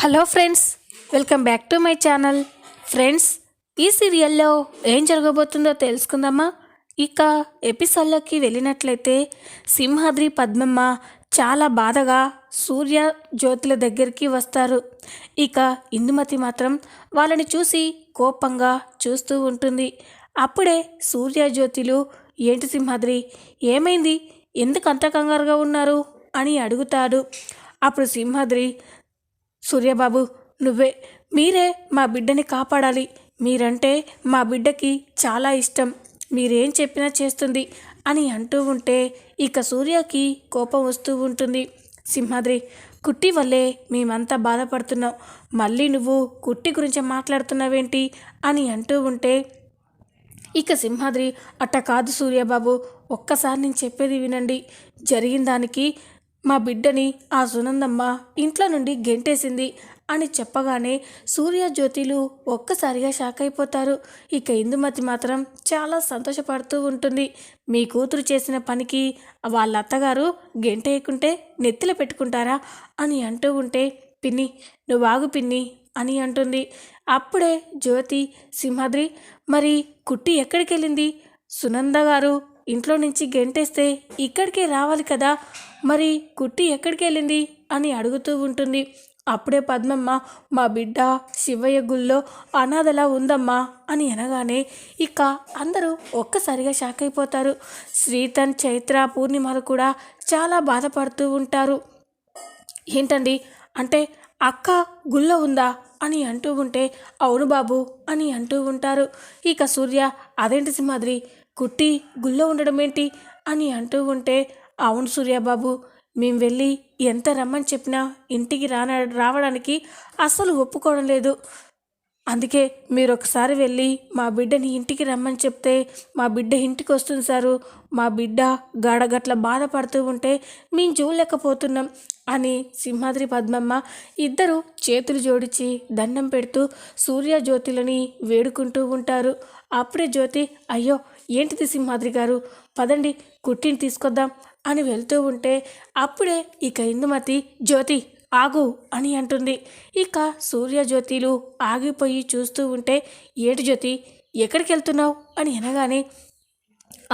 Hello friends, welcome back to my channel. Friends, ఈ సీరియల్లో ఏం జరగబోతుందో తెలుసుకుందామా? ఇక ఎపిసోడ్లోకి వెళ్ళినట్లయితే సింహాద్రి పద్మమ్మ చాలా బాధగా సూర్య జ్యోతుల దగ్గరికి వస్తారు. ఇక ఇందుమతి మాత్రం వాళ్ళని చూసి కోపంగా చూస్తూ ఉంటుంది. అప్పుడే సూర్య జ్యోతిలు, ఏంటి సింహాద్రి, ఏమైంది, ఎందుకు అంత కంగారుగా ఉన్నారు అని అడుగుతాడు. అప్పుడు సింహాద్రి, సూర్యబాబు, మీరే మా బిడ్డని కాపాడాలి. మీరంటే మా బిడ్డకి చాలా ఇష్టం. మీరేం చెప్పినా చేస్తుంది అని అంటూ ఉంటే ఇక సూర్యకి కోపం వస్తూ ఉంటుంది. సింహాద్రి, కుట్టి వల్లే మేమంతా బాధపడుతున్నాం. మళ్ళీ నువ్వు కుట్టి గురించి మాట్లాడుతున్నావేంటి అని అంటూ ఉంటే ఇక సింహాద్రి, అట్ట కాదు సూర్యబాబు, ఒక్కసారి నేను చెప్పేది వినండి. జరిగిన దానికి మా బిడ్డని ఆ సునందమ్మ ఇంట్లో నుండి గెంటేసింది అని చెప్పగానే సూర్య జ్యోతిలు ఒక్కసారిగా షాక్ అయిపోతారు. ఇక ఇందుమతి మాత్రం చాలా సంతోషపడుతూ ఉంటుంది. మీ కూతురు చేసిన పనికి వాళ్ళ అత్తగారు గెంటేయకుంటే నెత్తిలో పెట్టుకుంటారా అని అంటూ ఉంటే, పిన్ని నువ్వు ఆగు పిన్ని అని అంటుంది. అప్పుడే జ్యోతి, సింహాద్రి, మరి కుట్టి ఎక్కడికి వెళ్ళింది? సునంద గారు ఇంట్లో నుంచి గెంటేస్తే ఇక్కడికే రావాలి కదా, మరి కుట్టి ఎక్కడికి వెళ్ళింది అని అడుగుతూ ఉంటుంది. అప్పుడే పద్మమ్మ, మా బిడ్డ శివయ్య గుళ్ళో అనాథలా ఉందమ్మా అని అనగానే ఇక అందరూ ఒక్కసారిగా షాక్ అయిపోతారు. శ్రీతన్, చైత్ర, పూర్ణిమలు కూడా చాలా బాధపడుతూ ఉంటారు. ఏంటండి, అంటే అక్క గుళ్ళో ఉందా అని అంటూ ఉంటే, అవును బాబు అని అంటూ ఉంటారు. ఇక సూర్య, అదేంటి సింహాద్రి, కుట్టి గుళ్ళో ఉండడం ఏంటి అని అంటూ ఉంటే, అవును సూర్యబాబు, మేము వెళ్ళి ఎంత రమ్మని చెప్పినా ఇంటికి రావడానికి అస్సలు ఒప్పుకోవడం లేదు. అందుకే మీరు ఒకసారి వెళ్ళి మా బిడ్డని ఇంటికి రమ్మని చెప్తే మా బిడ్డ ఇంటికి వస్తుంది సారు. మా బిడ్డ గాడగట్ల బాధపడుతూ ఉంటే మేము చూడలేకపోతున్నాం అని సింహాద్రి, పద్మమ్మ ఇద్దరు చేతులు జోడించి దండం పెడుతూ సూర్య జ్యోతిలని వేడుకుంటూ ఉంటారు. అప్పుడే జ్యోతి, అయ్యో ఏంటిది సింహాద్రి గారు, పదండి కుట్టిని తీసుకొద్దాం అని వెళ్తూ ఉంటే అప్పుడే ఇక ఇందుమతి, జ్యోతి ఆగు అని అంటుంది. ఇక సూర్య జ్యోతిలు ఆగిపోయి చూస్తూ ఉంటే, ఏటి జ్యోతి, ఎక్కడికి వెళ్తున్నావు అని అనగానే,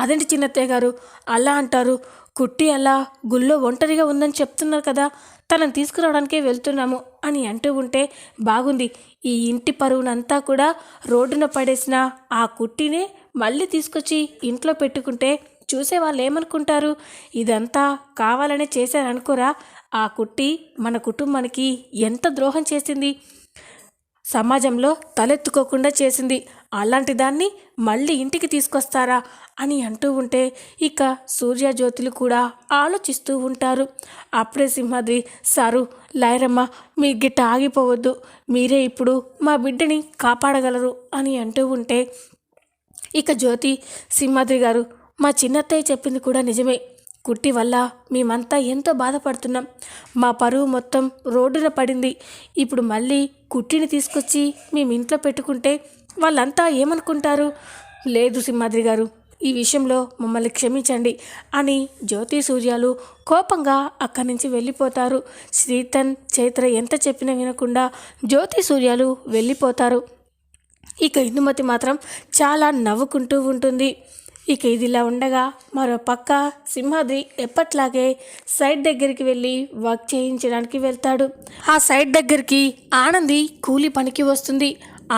అదేంటి చిన్నత్తయ్య గారు అలా అంటారు, కుట్టి అలా గుళ్ళో ఒంటరిగా ఉందని చెప్తున్నారు కదా, తనని తీసుకురావడానికే వెళ్తున్నాము అని అంటూ ఉంటే, బాగుంది, ఈ ఇంటి పరువునంతా కూడా రోడ్డున పడేసిన ఆ కుట్టినే మళ్ళీ తీసుకొచ్చి ఇంట్లో పెట్టుకుంటే చూసేవాళ్ళు ఏమనుకుంటారు? ఇదంతా కావాలనే చేశారనుకోరా? ఆ కుట్టి మన కుటుంబానికి ఎంత ద్రోహం చేసింది, సమాజంలో తలెత్తుకోకుండా చేసింది. అలాంటి దాన్ని మళ్ళీ ఇంటికి తీసుకొస్తారా అని అంటూ ఉంటే ఇక సూర్య జ్యోతులు కూడా ఆలోచిస్తూ ఉంటారు. అప్పుడే సింహాద్రి, సారు, లాయరమ్మ, మీ గిట్ట ఆగిపోవద్దు, మీరే ఇప్పుడు మా బిడ్డని కాపాడగలరు అని అంటూ ఉంటే ఇక జ్యోతి, సింహాద్రి గారు, మా చిన్నత్తయ్య చెప్పింది కూడా నిజమే. కుట్టి వల్ల మేమంతా ఎంతో బాధపడుతున్నాం. మా పరువు మొత్తం రోడ్డున పడింది. ఇప్పుడు మళ్ళీ కుట్టిని తీసుకొచ్చి మేము ఇంట్లో పెట్టుకుంటే వాళ్ళంతా ఏమనుకుంటారు? లేదు సింహాద్రి గారు, ఈ విషయంలో మమ్మల్ని క్షమించండి అని జ్యోతి, సూర్యాలు కోపంగా అక్కడి నుంచి వెళ్ళిపోతారు. శ్రీతన్, చైత్ర ఎంత చెప్పినా వినకుండా జ్యోతి, సూర్యాలు వెళ్ళిపోతారు. ఇక ఇందుమతి మాత్రం చాలా నవ్వుకుంటూ ఉంటుంది. ఇక ఇదిలా ఉండగా మరో పక్క సింహాద్రి ఎప్పట్లాగే సైట్ దగ్గరికి వెళ్ళి వర్క్ చేయించడానికి వెళ్తాడు. ఆ సైట్ దగ్గరికి ఆనంది కూలి పనికి వస్తుంది.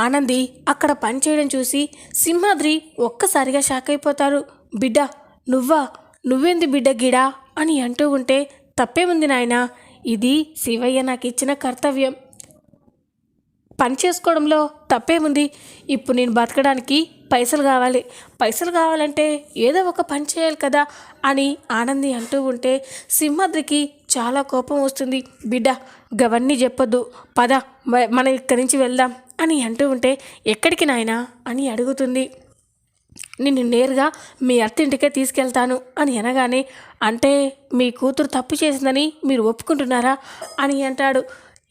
ఆనంది అక్కడ పని చేయడం చూసి సింహాద్రి ఒక్కసారిగా షాక్ అయిపోతారు. బిడ్డ నువ్వేంది బిడ్డ గిడా అని అంటూ ఉంటే, తప్పేముంది నాయనా, ఇది శివయ్య నాకు ఇచ్చిన కర్తవ్యం, పని చేసుకోవడంలో తప్పేముంది. ఇప్పుడు నేను బతకడానికి పైసలు కావాలంటే ఏదో ఒక పని చేయాలి కదా అని ఆనంది అంటూ ఉంటే సింహాద్రికి చాలా కోపం వస్తుంది. బిడ్డ గవన్నీ చెప్పొద్దు, పద మనం ఇక్కడి నుంచి వెళ్దాం అని అంటూ ఉంటే, ఎక్కడికి నాయనా అని అడుగుతుంది. నిన్ను నేరుగా మీ అత్తింటికే తీసుకెళ్తాను అని అనగానే, అంటే మీ కూతురు తప్పు చేసిందని మీరు ఒప్పుకుంటున్నారా అని అంటాడు.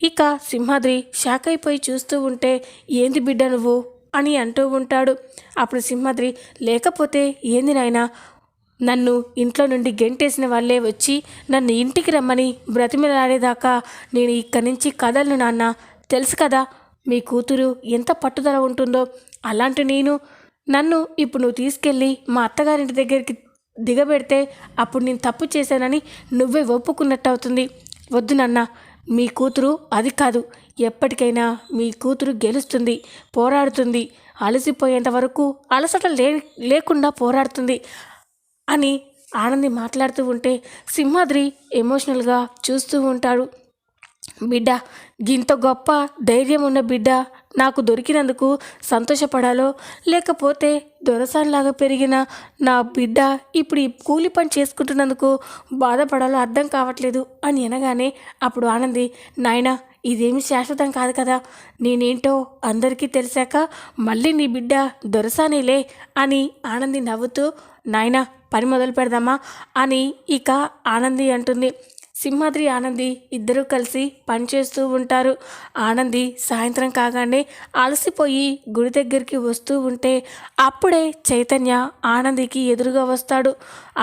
ఇక సింహాద్రి షాక్ అయిపోయి చూస్తూ ఉంటే, ఏంది బిడ్డ నువ్వు అని అంటూ ఉంటాడు. అప్పుడు సింహాద్రి, లేకపోతే ఏంది నాయనా, నన్ను ఇంట్లో నుండి గెంటేసిన వాళ్ళే వచ్చి నన్ను ఇంటికి రమ్మని బ్రతిమిలాడేదాకా నేను ఇక్కడి నుంచి కదలను నాన్న. తెలుసు కదా మీ కూతురు ఎంత పట్టుదల ఉంటుందో. అలాంటి నన్ను ఇప్పుడు నువ్వు తీసుకెళ్ళి మా అత్తగారింటి దగ్గరికి దిగబెడితే అప్పుడు నేను తప్పు చేశానని నువ్వే ఒప్పుకున్నట్టు అవుతుంది. వద్దు నాన్న, మీ కూతురు అది కాదు. ఎప్పటికైనా మీ కూతురు గెలుస్తుంది, పోరాడుతుంది. అలసిపోయేంత వరకు అలసట లేకుండా పోరాడుతుంది అని ఆనంది మాట్లాడుతూ ఉంటే సింహాద్రి ఎమోషనల్గా చూస్తూ ఉంటాడు. బిడ్డ, గింత గొప్ప ధైర్యం ఉన్న బిడ్డ నాకు దొరికినందుకు సంతోషపడాలో, లేకపోతే దొరసానిలాగా పెరిగిన నా బిడ్డ ఇప్పుడు ఈ కూలి పని చేసుకుంటున్నందుకు బాధపడాలో అర్థం కావట్లేదు అని అనగానే అప్పుడు ఆనంది, నాయనా ఇదేమి శాశ్వతం కాదు కదా, నేనేంటో అందరికీ తెలిసాక మళ్ళీ నీ బిడ్డ దొరసానిలే అని ఆనంది నవ్వుతూ, నాయనా పని మొదలు పెడదామా అని ఇక ఆనంది అంటుంది. సింహాద్రి ఆనంది ఇద్దరూ కలిసి పనిచేస్తూ ఉంటారు. ఆనంది సాయంత్రం కాగానే అలసిపోయి గుడి దగ్గరికి వస్తూ ఉంటే అప్పుడే చైతన్య ఆనందికి ఎదురుగా వస్తాడు.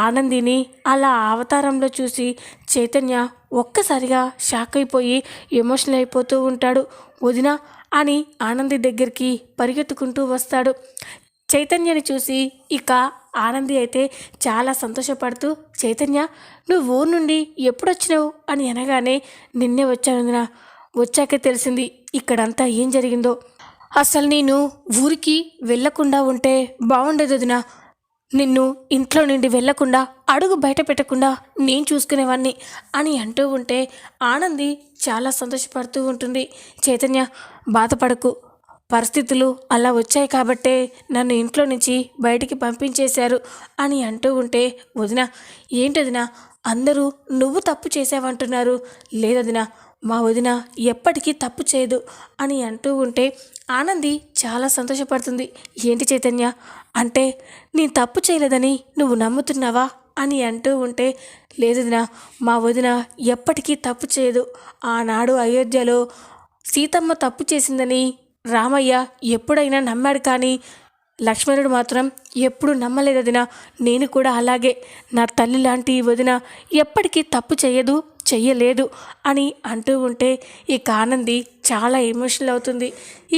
ఆనందిని అలా అవతారంలో చూసి చైతన్య ఒక్కసారిగా షాక్ అయిపోయి ఎమోషనల్ అయిపోతూ ఉంటాడు. వదినా అని ఆనంది దగ్గరికి పరిగెత్తుకుంటూ వస్తాడు. చైతన్యని చూసి ఇక ఆనంది అయితే చాలా సంతోషపడుతూ, చైతన్య నువ్వు ఊరు నుండి ఎప్పుడొచ్చినావు అని అనగానే, నిన్నే వచ్చాను. వచ్చాకే తెలిసింది ఇక్కడంతా ఏం జరిగిందో. అసలు నేను ఊరికి వెళ్ళకుండా ఉంటే బాగుండేది వదినా. నిన్ను ఇంట్లో నుండి వెళ్లకుండా అడుగు బయట పెట్టకుండా నేను చూసుకునేవాడిని అని అంటూ ఉంటే ఆనంది చాలా సంతోషపడుతూ ఉంటుంది. చైతన్య బాధపడకు, పరిస్థితులు అలా వచ్చాయి కాబట్టే నన్ను ఇంట్లో నుంచి బయటికి పంపించేశారు అని అంటూ ఉంటే, వదిన ఏంటదినా అందరూ నువ్వు తప్పు చేసావంటున్నారు. లేదదినా, మా వదిన ఎప్పటికీ తప్పు చేయదు అని అంటూ ఉంటే ఆనంది చాలా సంతోషపడుతుంది. ఏంటి చైతన్య, అంటే నేను తప్పు చేయలేదని నువ్వు నమ్ముతున్నావా అని అంటూ ఉంటే, లేదదినా మా వదిన ఎప్పటికీ తప్పు చేయదు. ఆనాడు అయోధ్యలో సీతమ్మ తప్పు చేసిందని రామయ్య ఎప్పుడైనా నమ్మాడు, కానీ లక్ష్మణుడు మాత్రం ఎప్పుడు నమ్మలేదదినా. నేను కూడా అలాగే. నా తల్లి లాంటి వదిన ఎప్పటికీ తప్పు చెయ్యలేదు అని అంటూ ఉంటే ఇక ఆనంది చాలా ఎమోషనల్ అవుతుంది.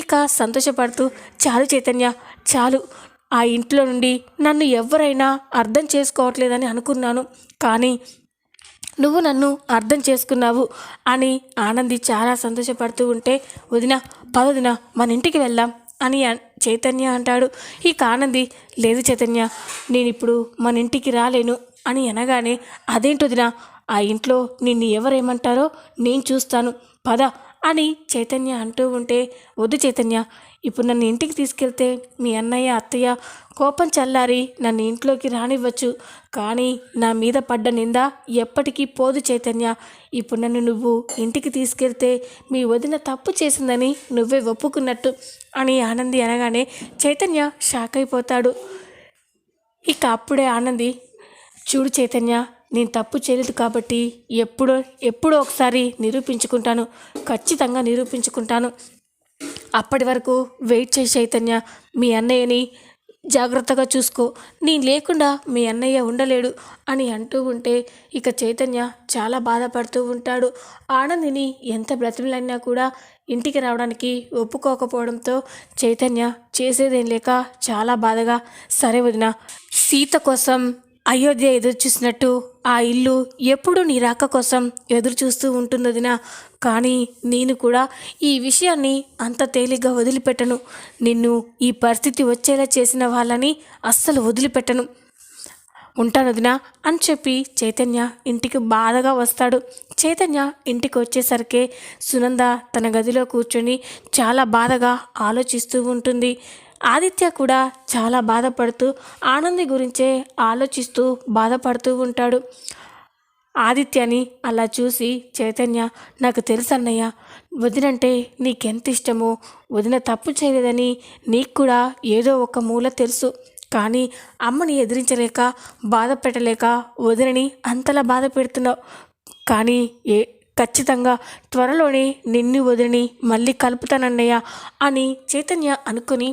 ఇక సంతోషపడుతూ, చాలు చైతన్య చాలు, ఆ ఇంట్లో నుండి నన్ను ఎవరైనా అర్థం చేసుకోవట్లేదని అనుకున్నాను, కానీ నువ్వు నన్ను అర్థం చేసుకున్నావు అని ఆనంది చాలా సంతోషపడుతూ ఉంటే, వదిన పదొదిన మన ఇంటికి వెళ్దాం అని చైతన్య అంటాడు. ఇక ఆనంది, లేదు చైతన్య నేను ఇప్పుడు మన ఇంటికి రాలేను అని అనగానే, అదేంటొదినా ఆ ఇంట్లో నిన్ను ఎవరేమంటారో నేను చూస్తాను, పద అని చైతన్య అంటూ ఉంటే, వద్దు చైతన్య, ఇప్పుడు నన్ను ఇంటికి తీసుకెళ్తే మీ అన్నయ్య అత్తయ్య కోపం చల్లారి నన్ను ఇంట్లోకి రానివ్వచ్చు, కానీ నా మీద పడ్డ నింద ఎప్పటికీ పోదు చైతన్య. ఇప్పుడు నన్ను నువ్వు ఇంటికి తీసుకెళ్తే మీ వదిన తప్పు చేసిందని నువ్వే ఒప్పుకున్నట్టు అని ఆనంది అనగానే చైతన్య షాక్ అయిపోతాడు. ఇక అప్పుడే ఆనంది, చూడు చైతన్య, నేను తప్పు చేయలేదు కాబట్టి ఎప్పుడో ఒకసారి నిరూపించుకుంటాను, ఖచ్చితంగా నిరూపించుకుంటాను. అప్పటి వరకు వెయిట్ చేయి చైతన్య, మీ అన్నయ్యని జాగ్రత్తగా చూసుకో, నేను లేకుండా మీ అన్నయ్య ఉండలేడు అని అంటూ ఉంటే ఇక చైతన్య చాలా బాధపడుతూ ఉంటాడు. ఆనందిని ఎంత బ్రతిమలైనా కూడా ఇంటికి రావడానికి ఒప్పుకోకపోవడంతో చైతన్య చేసేదేం లేక చాలా బాధగా, సరే వదిన, సీత కోసం అయోధ్య ఎదురు చూసినట్టు ఆ ఇల్లు ఎప్పుడు నీ రాక కోసం ఎదురు చూస్తూ ఉంటుందదినా, కానీ నేను కూడా ఈ విషయాన్ని అంత తేలిగ్గా వదిలిపెట్టను. నిన్ను ఈ పరిస్థితి వచ్చేలా చేసిన వాళ్ళని అస్సలు వదిలిపెట్టను. ఉంటానొదినా అని చెప్పి చైతన్య ఇంటికి బాధగా వస్తాడు. చైతన్య ఇంటికి వచ్చేసరికి సునంద తన గదిలో కూర్చొని చాలా బాధగా ఆలోచిస్తూ ఉంటుంది. ఆదిత్య కూడా చాలా బాధపడుతూ ఆనంది గురించే ఆలోచిస్తూ బాధపడుతూ ఉంటాడు. ఆదిత్యని అలా చూసి చైతన్య, నాకు తెలుసు అన్నయ్య, వదినంటే నీకెంత ఇష్టమో, వదిన తప్పు చేయలేదని నీకు కూడా ఏదో ఒక మూల తెలుసు, కానీ అమ్మని ఎదిరించలేక బాధ పెట్టలేక వదినని అంతలా బాధ పెడుతున్నావు, కానీ ఖచ్చితంగా త్వరలోనే నిన్ను వదిలిని మళ్ళీ కలుపుతానన్నయ్య అని చైతన్య అనుకుని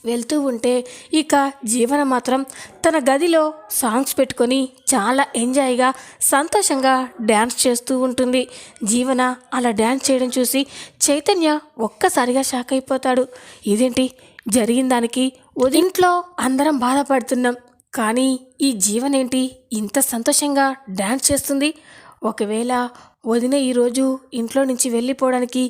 వెళ్తూ ఉంటే ఇక జీవన మాత్రం తన గదిలో సాంగ్స్ పెట్టుకొని చాలా ఎంజాయ్గా సంతోషంగా డ్యాన్స్ చేస్తూ ఉంటుంది. జీవన అలా డ్యాన్స్ చేయడం చూసి చైతన్య ఒక్కసారిగా షాక్ అయిపోతాడు. ఇదేంటి జరిగిన దానికి ఇంట్లో అందరం బాధపడుతున్నాం, కానీ ఈ జీవనేంటి ఇంత సంతోషంగా డ్యాన్స్ చేస్తుంది? ఒకవేళ వదిన ఈరోజు ఇంట్లో నుంచి వెళ్ళిపోవడానికి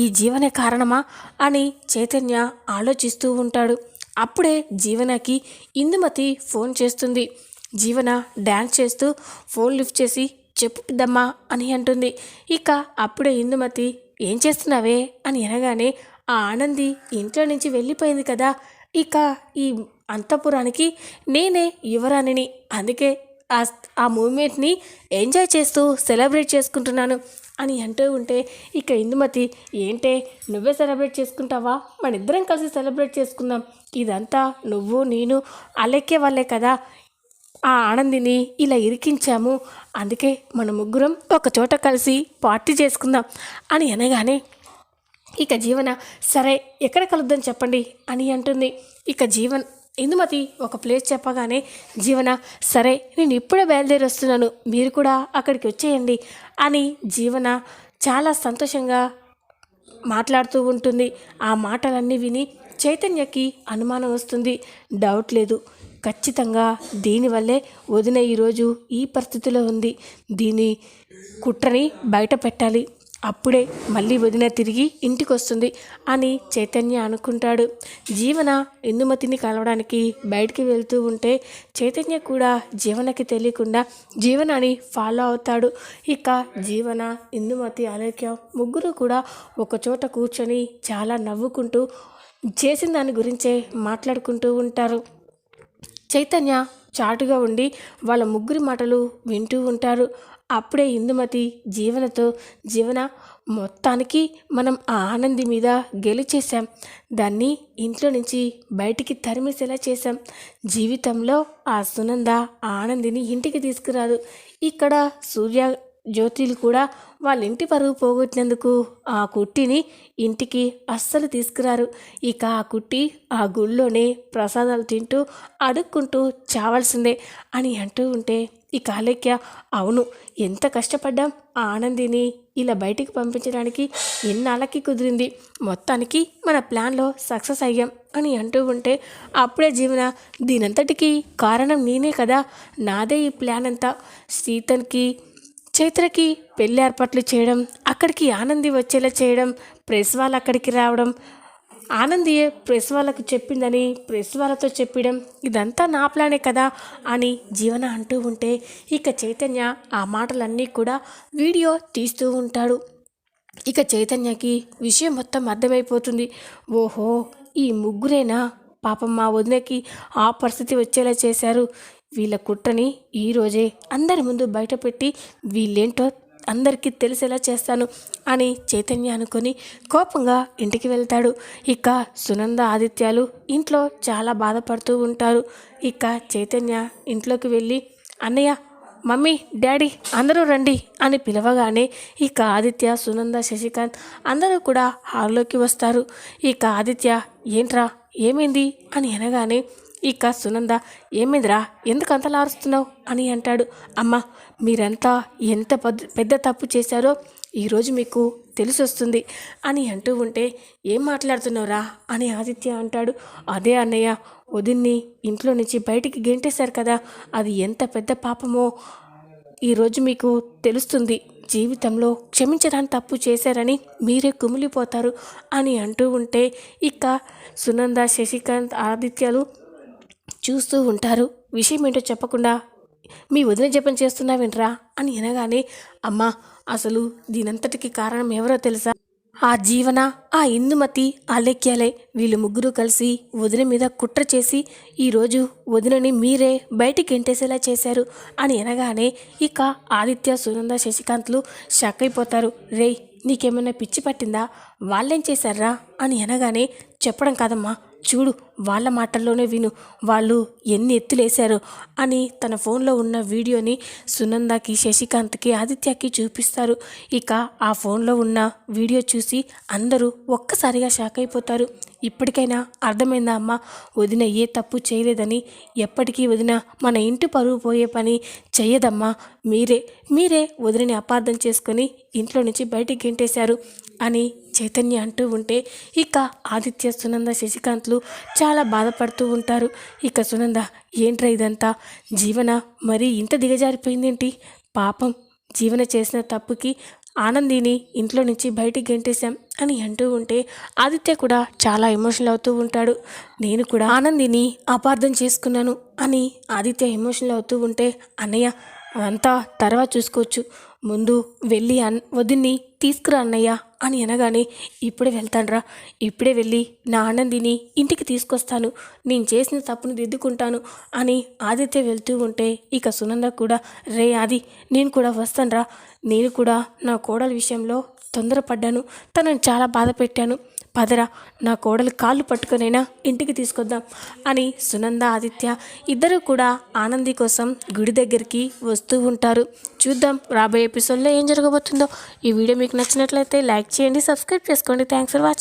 ఈ జీవనే కారణమా అని చైతన్య ఆలోచిస్తూ ఉంటాడు. అప్పుడే జీవనకి ఇందుమతి ఫోన్ చేస్తుంది. జీవన డ్యాన్స్ చేస్తూ ఫోన్ లిఫ్ట్ చేసి చెప్పు పెద్దమ్మా అని అంటుంది. ఇక అప్పుడే ఇందుమతి ఏం చేస్తున్నావే అని అనగానే ఆ ఆనంది ఇంట్లో నుంచి వెళ్ళిపోయింది కదా, ఇక ఈ అంతఃపురానికి నేనే యువరాణిని, అందుకే ఆ మూమెంట్ని ఎంజాయ్ చేస్తూ సెలబ్రేట్ చేసుకుంటున్నాను అని అంటూ ఉంటే ఇక ఇందుమతి ఏంటే నువ్వే సెలబ్రేట్ చేసుకుంటావా, మన ఇద్దరం కలిసి సెలబ్రేట్ చేసుకుందాం, ఇదంతా నువ్వు నేను అలెక్కే వాళ్ళే కదా ఆ ఆనందిని ఇలా ఇరికించాము, అందుకే మన ముగ్గురం ఒక చోట కలిసి పార్టీ చేసుకుందాం అని అనగానే ఇక జీవన సరే ఎక్కడ కలుద్దాం చెప్పండి అని అంటుంది. ఇక ఇందుమతి ఒక ప్లేస్ చెప్పగానే జీవన సరే నేను ఇప్పుడే బయలుదేరి వస్తున్నాను, మీరు కూడా అక్కడికి వచ్చేయండి అని జీవన చాలా సంతోషంగా మాట్లాడుతూ ఉంటుంది. ఆ మాటలన్నీ విని చైతన్యకి అనుమానం వస్తుంది. డౌట్ లేదు, ఖచ్చితంగా దీనివల్లే వదిన ఈరోజు ఈ పరిస్థితిలో ఉంది, దీని కుట్రని బయట పెట్టాలి, అప్పుడే మళ్ళీ వదిన తిరిగి ఇంటికి వస్తుంది అని చైతన్య అనుకుంటాడు. జీవన ఇందుమతిని కలవడానికి బయటికి వెళ్తూ ఉంటే చైతన్య కూడా జీవనకి తెలియకుండా జీవనాన్ని ఫాలో అవుతాడు. ఇక జీవన ఇందుమతి అలేఖ్య ముగ్గురు కూడా ఒకచోట కూర్చొని చాలా నవ్వుకుంటూ చేసిన దాని గురించే మాట్లాడుకుంటూ ఉంటారు. చైతన్య చాటుగా ఉండి వాళ్ళ ముగ్గురి మాటలు వింటూ ఉంటారు. అప్పుడే ఇందుమతి జీవనతో జీవన మొత్తానికి మనం ఆ ఆనంది మీద గెలిచేసాం, దాన్ని ఇంట్లో నుంచి బయటికి తరిమేసేలా చేశాం, జీవితంలో ఆ సునంద ఆ ఆనందిని ఇంటికి తీసుకురాదు, ఇక్కడ సూర్య జ్యోతిలు కూడా వాళ్ళ ఇంటి పరువు పోగొట్టినందుకు ఆ కుట్టిని ఇంటికి అస్సలు తీసుకురారు, ఇక ఆ కుట్టి ఆ గుళ్ళోనే ప్రసాదాలు తింటూ అడుక్కుంటూ చావాల్సిందే అని అంటూ ఉంటే ఇక అలేఖ్య అవును ఎంత కష్టపడ్డాం ఆ ఆనందిని ఇలా బయటికి పంపించడానికి, ఎన్నాళ్ళకి కుదిరింది, మొత్తానికి మన ప్లాన్లో సక్సెస్ అయ్యాం అని అంటూ ఉంటే అప్పుడే జీవన దీనంతటికీ కారణం నేనే కదా, నాదే ఈ ప్లాన్ అంతా, సీతన్కి చైత్రకి పెళ్లి ఏర్పాట్లు చేయడం, అక్కడికి ఆనంది వచ్చేలా చేయడం, ప్రెస్ వాళ్ళు అక్కడికి రావడం, ఆనందియే ప్రెస్ వాళ్ళకు చెప్పిందని ప్రెస్ వాళ్ళతో చెప్పడం, ఇదంతా నా ప్లానే కదా అని జీవన అంటూ ఉంటే ఇక చైతన్య ఆ మాటలన్నీ కూడా వీడియో తీస్తూ ఉంటాడు. ఇక చైతన్యకి విషయం మొత్తం అర్థమైపోతుంది. ఓహో ఈ ముగ్గురేనా పాపం మా వదినకి ఆ పరిస్థితి వచ్చేలా చేశారు, వీళ్ళ కుట్రని ఈరోజే అందరి ముందు బయటపెట్టి వీళ్ళేంటో అందరికీ తెలిసేలా చేస్తాను అని చైతన్య అనుకొని కోపంగా ఇంటికి వెళ్తాడు. ఇక సునంద ఆదిత్యాలు ఇంట్లో చాలా బాధపడుతూ ఉంటారు. ఇక చైతన్య ఇంట్లోకి వెళ్ళి అన్నయ్య మమ్మీ డాడీ అందరూ రండి అని పిలవగానే ఇక ఆదిత్య సునంద శశికాంత్ అందరూ కూడా హాల్లోకి వస్తారు. ఇక ఆదిత్య ఏంట్రా ఏమైంది అని అనగానే ఇక సునంద ఏమైందిరా ఎందుకు అంతలా అరుస్తున్నావు అని అంటాడు. అమ్మ మీరంతా ఎంత పెద్ద తప్పు చేశారో ఈరోజు మీకు తెలిసొస్తుంది అని అంటూ ఉంటే ఏం మాట్లాడుతున్నావురా అని ఆదిత్య అంటాడు. అదే అన్నయ్య వదిన్ని ఇంట్లో నుంచి బయటికి గెంటేశారు కదా, అది ఎంత పెద్ద పాపమో ఈరోజు మీకు తెలుస్తుంది, జీవితంలో క్షమించడానికి తప్పు చేశారని మీరే కుమిలిపోతారు అని అంటూ ఉంటే ఇక సునంద శశికాంత్ ఆదిత్యలు చూస్తూ ఉంటారు. విషయం ఏంటో చెప్పకుండా మీ వదిన జపం చేస్తున్నావేంట్రా అని అనగానే అమ్మా అసలు దీనంతటికి కారణం ఎవరో తెలుసా, ఆ జీవన ఆ ఇందుమతి అలెక్యాలే, వీళ్ళు ముగ్గురు కలిసి వదిన మీద కుట్ర చేసి ఈరోజు వదినని మీరే బయటికి ఎంటేసేలా చేశారు అని అనగానే ఇక ఆదిత్య సునంద శశికాంత్లు షాక్ అయిపోతారు. రేయ్ నీకేమైనా పిచ్చి పట్టిందా, వాళ్ళేం చేశారా అని అనగానే చెప్పడం కాదమ్మా చూడు వాళ్ళ మాటల్లోనే విను, వాళ్ళు ఎన్ని ఎత్తులేశారో అని తన ఫోన్లో ఉన్న వీడియోని సునందకి, శశికాంత్కి, ఆదిత్యకి చూపిస్తారు. ఇక ఆ ఫోన్లో ఉన్న వీడియో చూసి అందరూ ఒక్కసారిగా షాక్ అయిపోతారు. ఇప్పటికైనా అర్థమైందా అమ్మ, వదిన ఏ తప్పు చేయలేదని. ఎప్పటికీ వదిన మన ఇంటి పరువు పోయే పని చెయ్యదమ్మా. మీరే వదినని అపార్థం చేసుకొని ఇంట్లో నుంచి బయటికి గెంటేశారు అని చైతన్య అంటూ ఉంటే ఇక ఆదిత్య, సునంద, శశికాంత్లు చాలా బాధపడుతూ ఉంటారు. ఇక సునంద, ఏంట్రా ఇదంతా, జీవన మరీ ఇంత దిగజారిపోయిందేంటి? పాపం జీవన చేసిన తప్పుకి ఆనందిని ఇంట్లో నుంచి బయటికి గెంటేశాం అని అంటూ ఉంటే ఆదిత్య కూడా చాలా ఎమోషనల్ అవుతూ ఉంటాడు. నేను కూడా ఆనందిని అపార్థం చేసుకున్నాను అని ఆదిత్య ఎమోషనల్ అవుతూ ఉంటే, అన్నయ్య అంతా తర్వాత చూసుకోవచ్చు, ముందు వెళ్ళి వదిన్ని తీసుకురా అన్నయ్య అని అనగానే, ఇప్పుడే వెళ్తానురా, ఇప్పుడే వెళ్ళి నా ఆనందిని ఇంటికి తీసుకొస్తాను, నేను చేసిన తప్పును దిద్దుకుంటాను అని ఆదిత్య వెళ్తూ ఉంటే ఇక సునంద కూడా, రే ఆది, నేను కూడా వస్తానురా, నేను కూడా నా కోడల విషయంలో తొందరపడ్డాను, తనని చాలా బాధ పెట్టాను, పదరా నా కోడలు కాళ్ళు పట్టుకొనైనా ఇంటికి తీసుకొద్దాం అని సునంద, ఆదిత్య ఇద్దరు కూడా ఆనంది కోసం గుడి దగ్గరికి వస్తూ ఉంటారు. చూద్దాం రాబోయే ఎపిసోడ్లో ఏం జరగబోతుందో. ఈ వీడియో మీకు నచ్చినట్లయితే లైక్ చేయండి, సబ్స్క్రైబ్ చేసుకోండి. Thanks for watching.